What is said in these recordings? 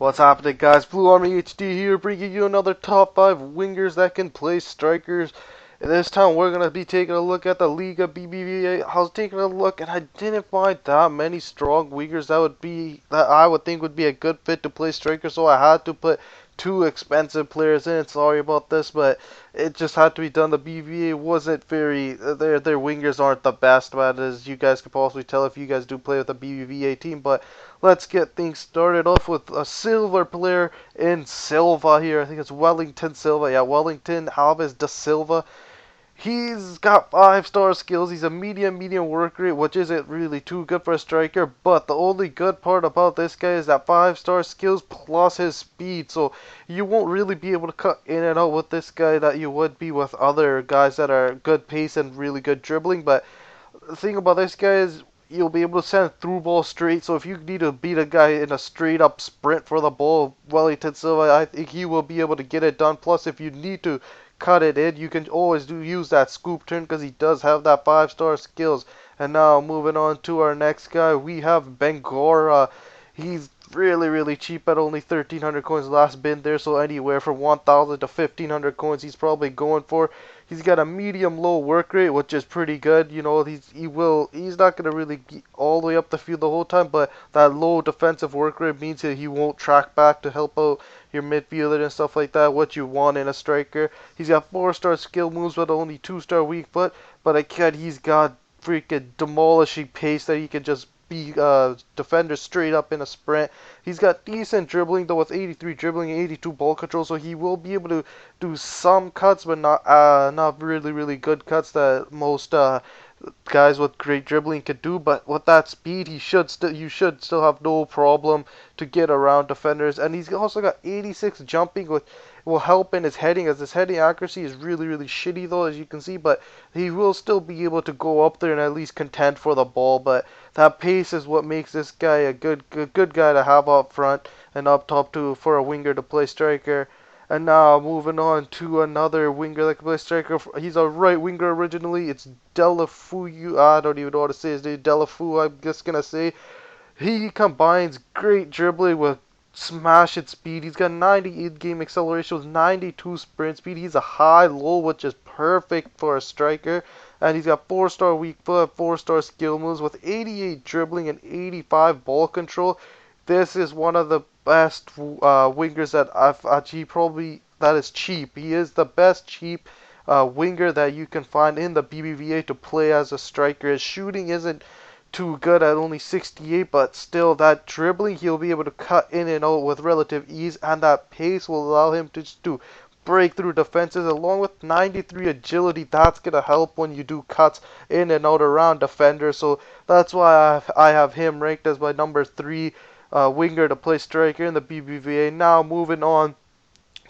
What's happening, guys? Blue Army HD here, bringing you another top 5 wingers that can play strikers. And this time we're going to be taking a look at the Liga BBVA. I was taking a look and I didn't find that many strong wingers that I would think would be a good fit to play striker, so I had to put two expensive players in. Sorry about this, but it just had to be done. The BBVA wasn't their wingers aren't the best, man, as you guys could possibly tell if you guys do play with the BBVA team, but let's get things started off with a silver player in Silva here. I think it's Wellington Silva. Yeah, Wellington Alves Desilva. He's got 5-star skills. He's a medium work rate, which isn't really too good for a striker. But the only good part about this guy is that 5-star skills plus his speed. So you won't really be able to cut in and out with this guy that you would be with other guys that are good pace and really good dribbling. But the thing about this guy is you'll be able to send through ball straight. So if you need to beat a guy in a straight up sprint for the ball, Wellington Silva, I think he will be able to get it done. Plus, if you need to cut it in, you can always use that scoop turn because he does have that 5-star skills. And now moving on to our next guy, we have Korra. He's really cheap at only 1,300 coins last been there, so anywhere from 1,000 to 1,500 coins he's probably going for. He's got a medium low work rate, which is pretty good. You know, he's not gonna really be all the way up the field the whole time, but that low defensive work rate means that he won't track back to help out your midfielder and stuff like that, what you want in a striker. He's got 4-star skill moves but only 2-star weak foot, but again he's got freaking demolishing pace that he can just beat defenders straight up in a sprint. He's got decent dribbling though, with 83 dribbling and 82 ball control, so he will be able to do some cuts, but not really good cuts that most guys with great dribbling could do. But with that speed, you should still have no problem to get around defenders. And he's also got 86 jumping, which will help in his heading, as his heading accuracy is really shitty though, as you can see, but he will still be able to go up there and at least contend for the ball. But that pace is what makes this guy a good guy to have up front and up top too, for a winger to play striker. And now moving on to another winger that can play striker. He's a right winger originally. It's DelaFuyu. I don't even know how to say his name. DelaFuyu, I'm just gonna say. He combines great dribbling with smash at speed. He's got 90 in-game acceleration with 92 sprint speed. He's a high-low, which is perfect for a striker. And he's got 4-star weak foot, 4-star skill moves with 88 dribbling and 85 ball control. This is one of the best wingers that I've actually that is cheap. He is the best cheap winger that you can find in the BBVA to play as a striker. His shooting isn't too good at only 68, but still that dribbling he'll be able to cut in and out with relative ease, and that pace will allow him to break through defenses, along with 93 agility. That's gonna help when you do cuts in and out around defenders. So that's why I have him ranked as my number 3 winger to play striker in the BBVA. Now moving on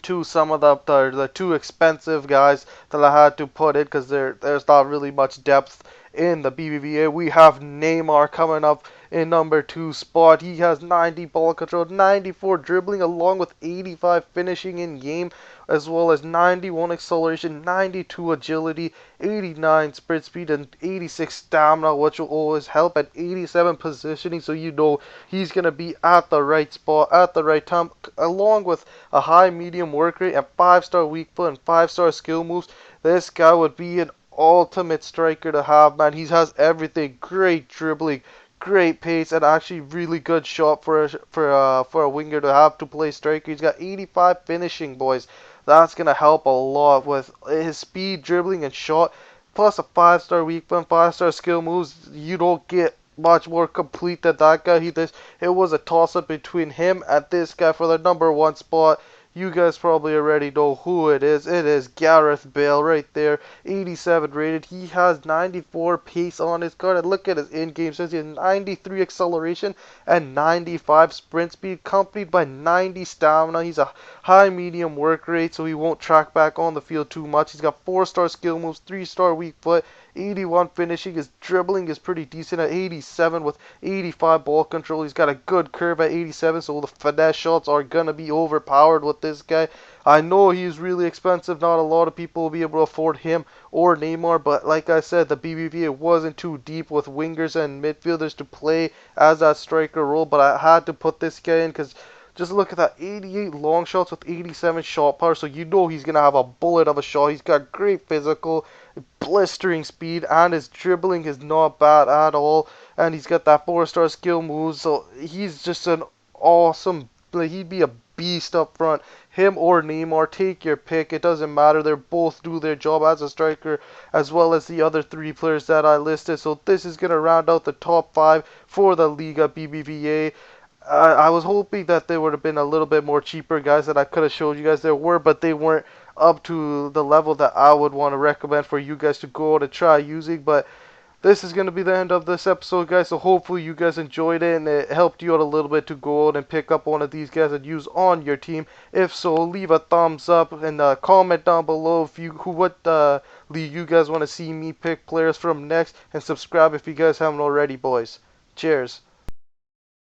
to some of the too expensive guys that I had to put in because there's not really much depth in the BBVA. We have Neymar coming up in number 2 spot. He has 90 ball control, 94 dribbling, along with 85 finishing in game, as well as 91 acceleration, 92 agility, 89 sprint speed, and 86 stamina, which will always help, at 87 positioning, so you know he's going to be at the right spot at the right time, along with a high medium work rate and 5-star weak foot and 5-star skill moves. This guy would be an ultimate striker to have, man. He has everything: great dribbling, great pace, and actually really good shot for a winger to have to play striker. He's got 85 finishing, boys. That's gonna help a lot with his speed, dribbling, and shot, plus a 5-star weak foot, 5-star skill moves. You don't get much more complete than that guy. It was a toss-up between him and this guy for the number 1 spot. You guys probably already know who it is. It is Gareth Bale right there, 87 rated. He has 94 pace on his card. And look at his in-game stats. He has 93 acceleration and 95 sprint speed, accompanied by 90 stamina. He's a high medium work rate, so he won't track back on the field too much. He's got 4-star skill moves, 3-star weak foot, 81 finishing. His dribbling is pretty decent at 87 with 85 ball control. He's got a good curve at 87, so the finesse shots are going to be overpowered with this guy. I know he's really expensive. Not a lot of people will be able to afford him or Neymar, but like I said, the BBVA wasn't too deep with wingers and midfielders to play as that striker role, but I had to put this guy in because Just look at that, 88 long shots with 87 shot power, so you know he's going to have a bullet of a shot. He's got great physical, blistering speed, and his dribbling is not bad at all. And he's got that 4-star skill moves, so he's just an awesome, like, he'd be a beast up front. Him or Neymar, take your pick. It doesn't matter. They both do their job as a striker, as well as the other three players that I listed. So this is going to round out the top 5 for the Liga BBVA. I was hoping that there would have been a little bit more cheaper guys that I could have showed you guys. There were, but they weren't up to the level that I would want to recommend for you guys to go out and try using. But this is going to be the end of this episode, guys, so hopefully you guys enjoyed it and it helped you out a little bit to go out and pick up one of these guys and use on your team. If so, leave a thumbs up and comment down below if what league you guys want to see me pick players from next, and subscribe if you guys haven't already, boys. Cheers.